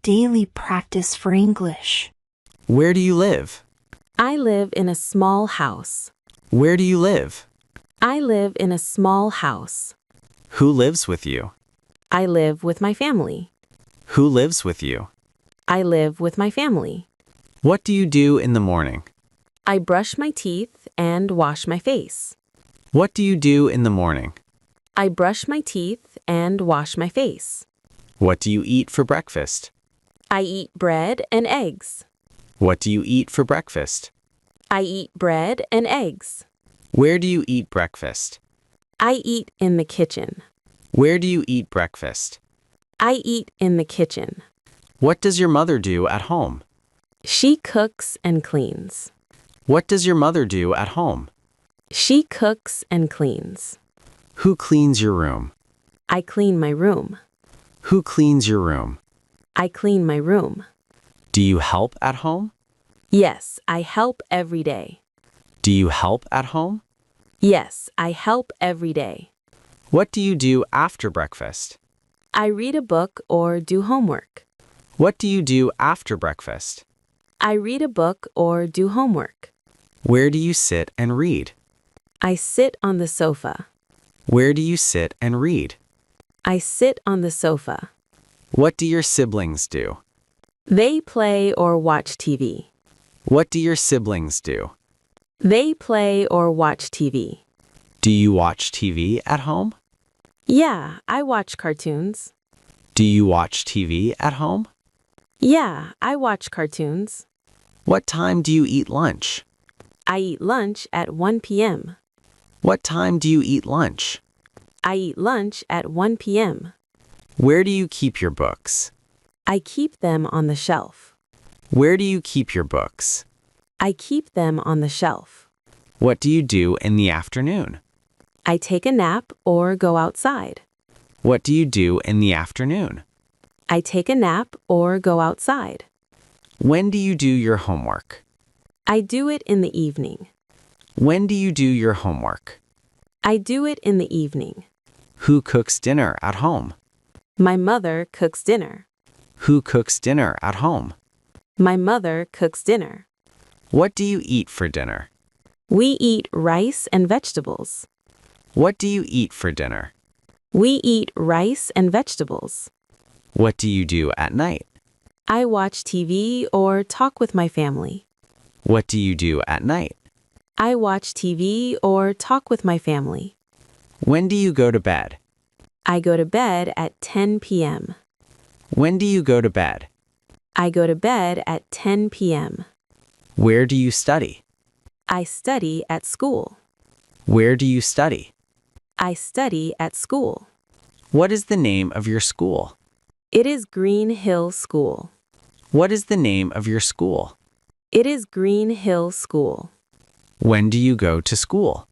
daily practice for English. Where do you live? I live in a small house. Where do you live? I live in a small house. Who lives with you? I live with my family. Who lives with you? I live with my family. What do you do in the morning? I brush my teeth and wash my face. What do you do in the morning? I brush my teeth and wash my face. What do you eat for breakfast? I eat bread and eggs. What do you eat for breakfast? I eat bread and eggs. Where do you eat breakfast? I eat in the kitchen. Where do you eat breakfast? I eat in the kitchen. What does your mother do at home? She cooks and cleans. What does your mother do at home? She cooks and cleans. Who cleans your room? I clean my room. Who cleans your room? I clean my room. Do you help at home? Yes, I help every day. Do you help at home? Yes, I help every day. What do you do after breakfast? I read a book or do homework. What do you do after breakfast? I read a book or do homework. Where do you sit and read? I sit on the sofa. Where do you sit and read? I sit on the sofa. What do your siblings do? They play or watch TV. What do your siblings do? They play or watch TV. Do you watch TV at home? Yeah, I watch cartoons. Do you watch TV at home? Yeah, I watch cartoons. What time do you eat lunch? I eat lunch at 1 p.m. What time do you eat lunch? I eat lunch at 1 p.m. Where do you keep your books? I keep them on the shelf. Where do you keep your books? I keep them on the shelf. What do you do in the afternoon? I take a nap or go outside. What do you do in the afternoon? I take a nap or go outside. When do you do your homework? I do it in the evening. When do you do your homework? I do it in the evening. Who cooks dinner at home? My mother cooks dinner. Who cooks dinner at home? My mother cooks dinner. What do you eat for dinner? We eat rice and vegetables. What do you eat for dinner? We eat rice and vegetables. What do you do at night? I watch TV or talk with my family. What do you do at night? I watch TV or talk with my family. When do you go to bed? I go to bed at 10 p.m. When do you go to bed? I go to bed at 10 p.m. Where do you study? I study at school. Where do you study? I study at school. What is the name of your school? It is Green Hill School. What is the name of your school? It is Green Hill School. When do you go to school?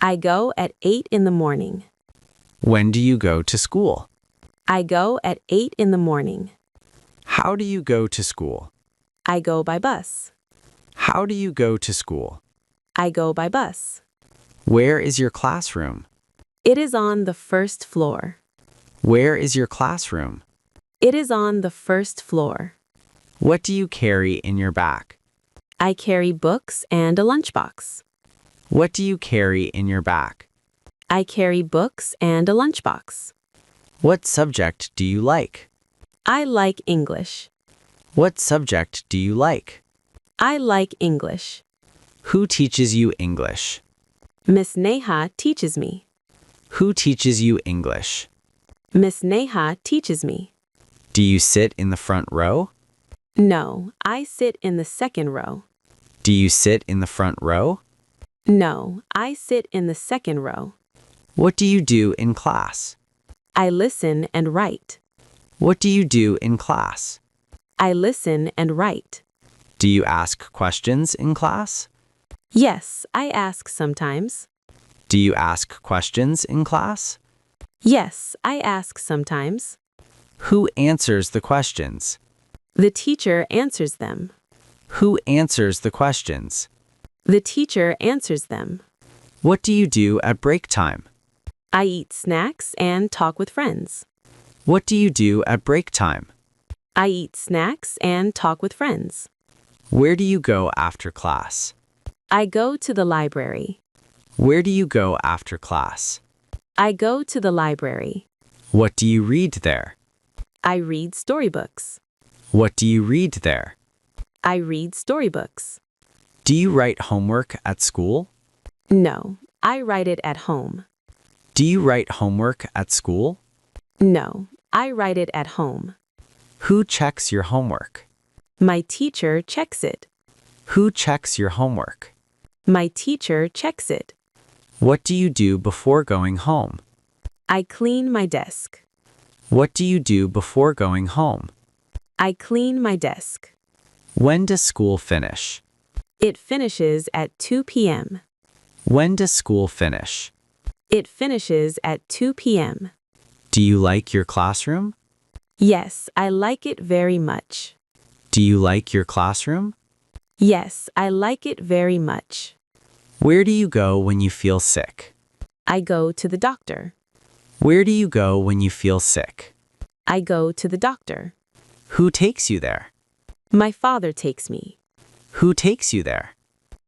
I go at 8 in the morning. When do you go to school? I go at 8 in the morning. How do you go to school? I go by bus. How do you go to school? I go by bus. Where is your classroom? It is on the first floor. Where is your classroom? It is on the first floor. What do you carry in your bag? I carry books and a lunchbox. What do you carry in your bag? I carry books and a lunchbox. What subject do you like? I like English. What subject do you like? I like English. Who teaches you English? Miss Neha teaches me. Who teaches you English? Miss Neha teaches me. Do you sit in the front row? No, I sit in the second row. Do you sit in the front row? No, I sit in the second row. What do you do in class? I listen and write. What do you do in class? I listen and write. Do you ask questions in class? Yes, I ask sometimes. Do you ask questions in class? Yes, I ask sometimes. Who answers the questions? The teacher answers them. Who answers the questions? The teacher answers them. What do you do at break time? I eat snacks and talk with friends. What do you do at break time? I eat snacks and talk with friends. Where do you go after class? I go to the library. Where do you go after class? I go to the library. What do you read there? I read storybooks. What do you read there? I read storybooks. Do you write homework at school? No, I write it at home. Do you write homework at school? No, I write it at home. Who checks your homework? My teacher checks it. Who checks your homework? My teacher checks it. What do you do before going home? I clean my desk. What do you do before going home? I clean my desk. When does school finish? It finishes at 2 p.m. When does school finish? It finishes at 2 p.m. Do you like your classroom? Yes, I like it very much. Do you like your classroom? Yes, I like it very much. Where do you go when you feel sick? I go to the doctor. Where do you go when you feel sick? I go to the doctor. Who takes you there? My father takes me. Who takes you there?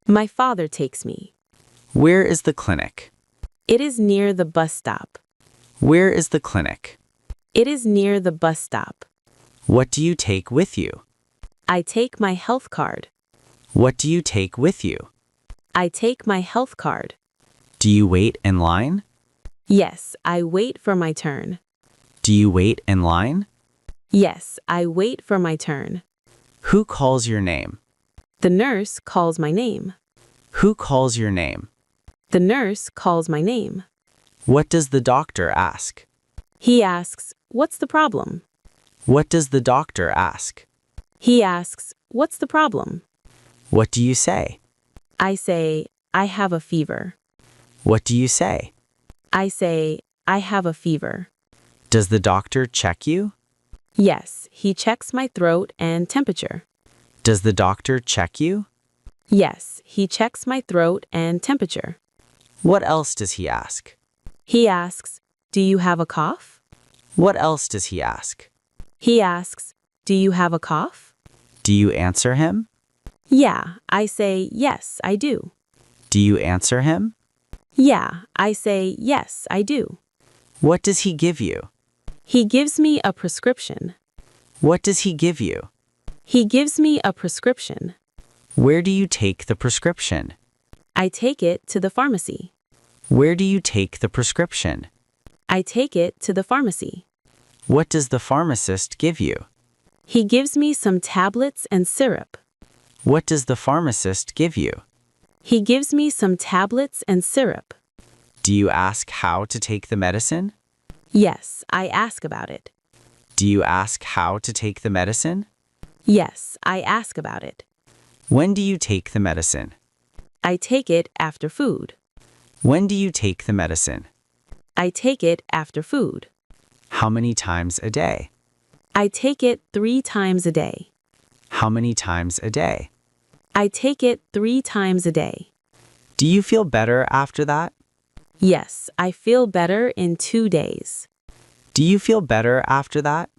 My father takes me. Where is the clinic? It is near the bus stop. Where is the clinic? It is near the bus stop. What do you take with you? I take my health card. What do you take with you? I take my health card. Do you wait in line? Yes, I wait for my turn. Do you wait in line? Yes, I wait for my turn. Who calls your name? The nurse calls my name. Who calls your name? The nurse calls my name. What does the doctor ask? He asks, "What's the problem?" What does the doctor ask? He asks, "What's the problem?" What do you say? I say, "I have a fever." What do you say? I say, "I have a fever." Does the doctor check you? Yes, he checks my throat and temperature. Does the doctor check you? Yes, he checks my throat and temperature. What else does he ask? He asks, "Do you have a cough?" What else does he ask? He asks, "Do you have a cough?" Do you answer him? Yeah, I say, "Yes, I do." Do you answer him? Yeah, I say, "Yes, I do." What does he give you? He gives me a prescription. What does he give you? He gives me a prescription. Where do you take the prescription? I take it to the pharmacy. Where do you take the prescription? I take it to the pharmacy. What does the pharmacist give you? He gives me some tablets and syrup. What does the pharmacist give you? He gives me some tablets and syrup. Do you ask how to take the medicine? Yes, I ask about it. Do you ask how to take the medicine? Yes, I ask about it. When do you take the medicine? I take it after food. When do you take the medicine? I take it after food. How many times a day? I take it 3 times a day. How many times a day? I take it 3 times a day. Do you feel better after that? Yes, I feel better in 2 days. Do you feel better after that?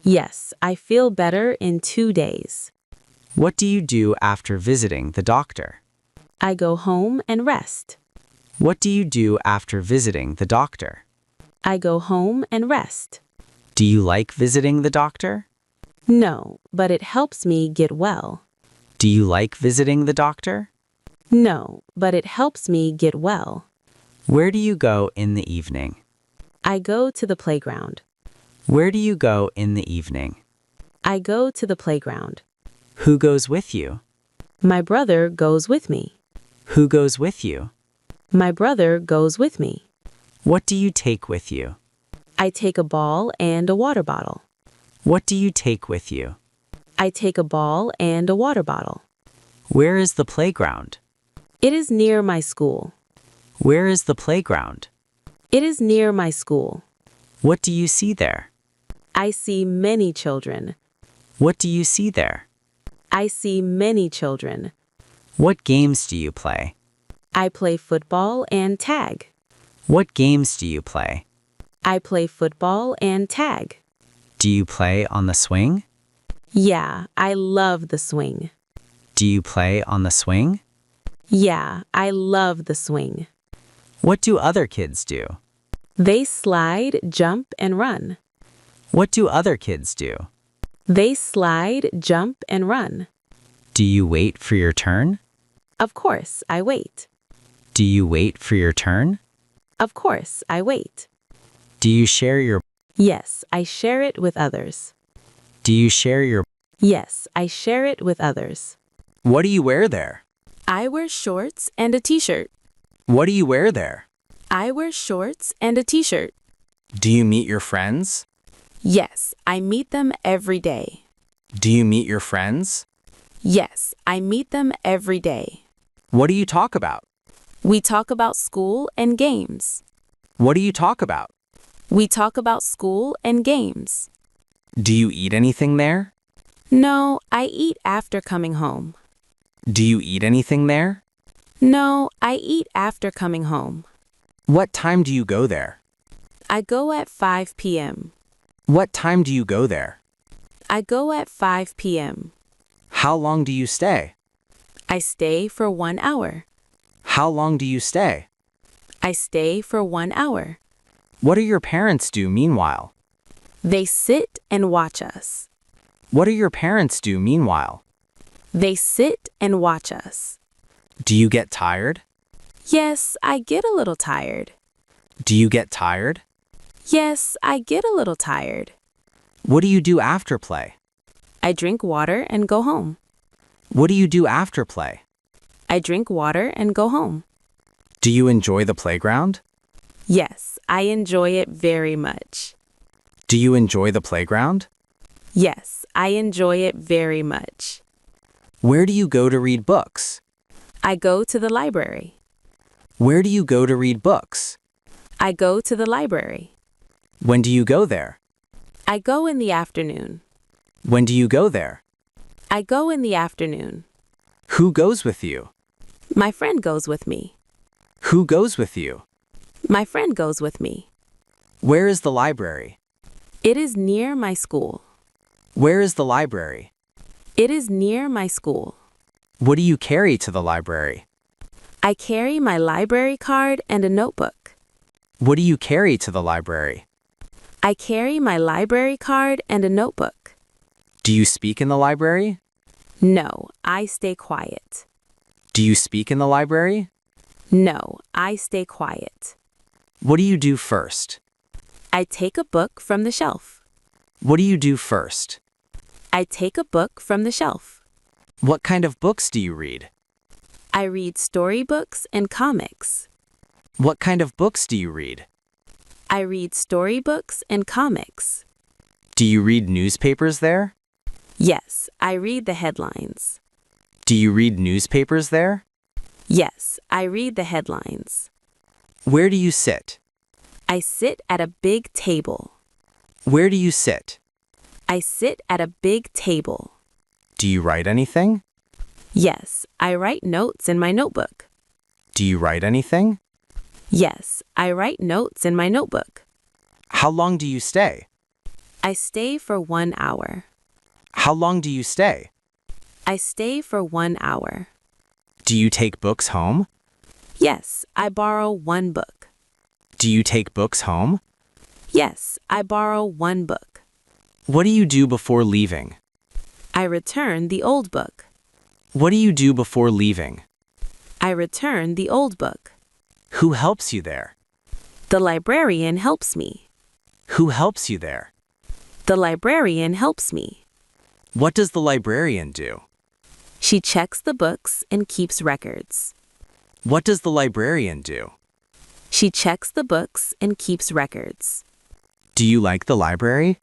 Yes, I feel better in 2 days. What do you do after visiting the doctor? I go home and rest. What do you do after visiting the doctor? I go home and rest. Do you like visiting the doctor? No, but it helps me get well. Do you like visiting the doctor? No, but it helps me get well. Where do you go in the evening? I go to the playground. Where do you go in the evening? I go to the playground. Who goes with you? My brother goes with me. Who goes with you? My brother goes with me. What do you take with you? I take a ball and a water bottle. What do you take with you? I take a ball and a water bottle. Where is the playground? It is near my school. Where is the playground? It is near my school. What do you see there? I see many children. What do you see there? I see many children. What games do you play? I play football and tag. What games do you play? I play football and tag. Do you play on the swing? Yeah, I love the swing. Do you play on the swing? Yeah, I love the swing. What do other kids do? They slide, jump, and run. What do other kids do? They slide, jump, and run. Do you wait for your turn? Of course, I wait. Do you wait for your turn? Of course, I wait. Do you share your Yes, I share it with others. Do you share your Yes, I share it with others. What do you wear there? I wear shorts and a t-shirt. What do you wear there? I wear shorts and a t-shirt. Do you meet your friends? Yes, I meet them every day. Do you meet your friends? Yes, I meet them every day. What do you talk about? We talk about school and games. What do you talk about? We talk about school and games. Do you eat anything there? No, I eat after coming home. Do you eat anything there? No, I eat after coming home. What time do you go there? I go at 5 p.m. What time do you go there? I go at 5 p.m. How long do you stay? I stay for 1 hour. How long do you stay? I stay for 1 hour. What do your parents do meanwhile? They sit and watch us. What do your parents do meanwhile? They sit and watch us. Do you get tired? Yes, I get a little tired. Do you get tired? Yes, I get a little tired. What do you do after play? I drink water and go home. What do you do after play? I drink water and go home. Do you enjoy the playground? Yes, I enjoy it very much. Do you enjoy the playground? Yes, I enjoy it very much. Where do you go to read books? I go to the library. Where do you go to read books? I go to the library. When do you go there? I go in the afternoon. When do you go there? I go in the afternoon. Who goes with you? My friend goes with me. Who goes with you? My friend goes with me. Where is the library? It is near my school. Where is the library? It is near my school. What do you carry to the library? I carry my library card and a notebook. What do you carry to the library? I carry my library card and a notebook. Do you speak in the library? No, I stay quiet. Do you speak in the library? No, I stay quiet. What do you do first? I take a book from the shelf. What do you do first? I take a book from the shelf. What kind of books do you read? I read storybooks and comics. What kind of books do you read? I read storybooks and comics. Do you read newspapers there? Yes, I read the headlines. Do you read newspapers there? Yes, I read the headlines. Where do you sit? I sit at a big table. Where do you sit? I sit at a big table. Do you write anything? Yes, I write notes in my notebook. Do you write anything? Yes, I write notes in my notebook. How long do you stay? I stay for 1 hour. How long do you stay? I stay for 1 hour. Do you take books home? Yes, I borrow 1 book. Do you take books home? Yes, I borrow 1 book. What do you do before leaving? I return the old book. What do you do before leaving? I return the old book. Who helps you there? The librarian helps me. Who helps you there? The librarian helps me. What does the librarian do? She checks the books and keeps records. What does the librarian do? She checks the books and keeps records. Do you like the library?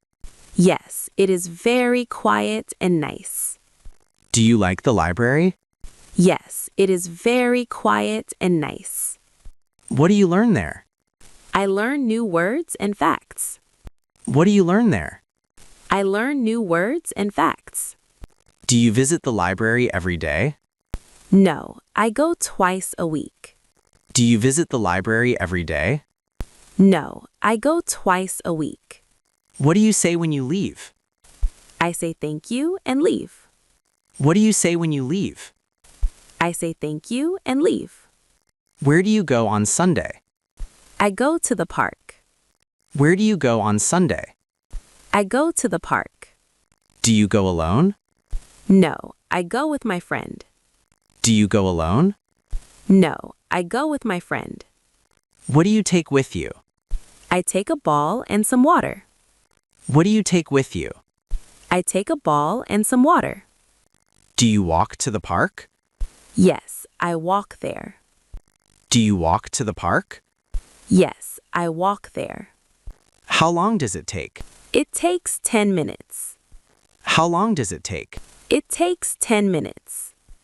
Yes, it is very quiet and nice. Do you like the library? Yes, it is very quiet and nice. What do you learn there? I learn new words and facts. What do you learn there? I learn new words and facts. Do you visit the library every day? No, I go twice a week. Do you visit the library every day? No, I go twice a week. What do you say when you leave? I I say thank you and leave. What do you say when you leave? I say thank you and leave. Where do you go on Sunday? I go to the park. Where do you go on Sunday? I go to the park. Do you go alone? No, I go with my friend. Do you go alone? No, I go with my friend. What do you take with you? I take a ball and some water. What do you take with you? I take a ball and some water. Do you walk to the park? Yes, I walk there. Do you walk to the park? Yes, I walk there. How long does it take? It takes 10 minutes. How long does it take? It takes 10 minutes.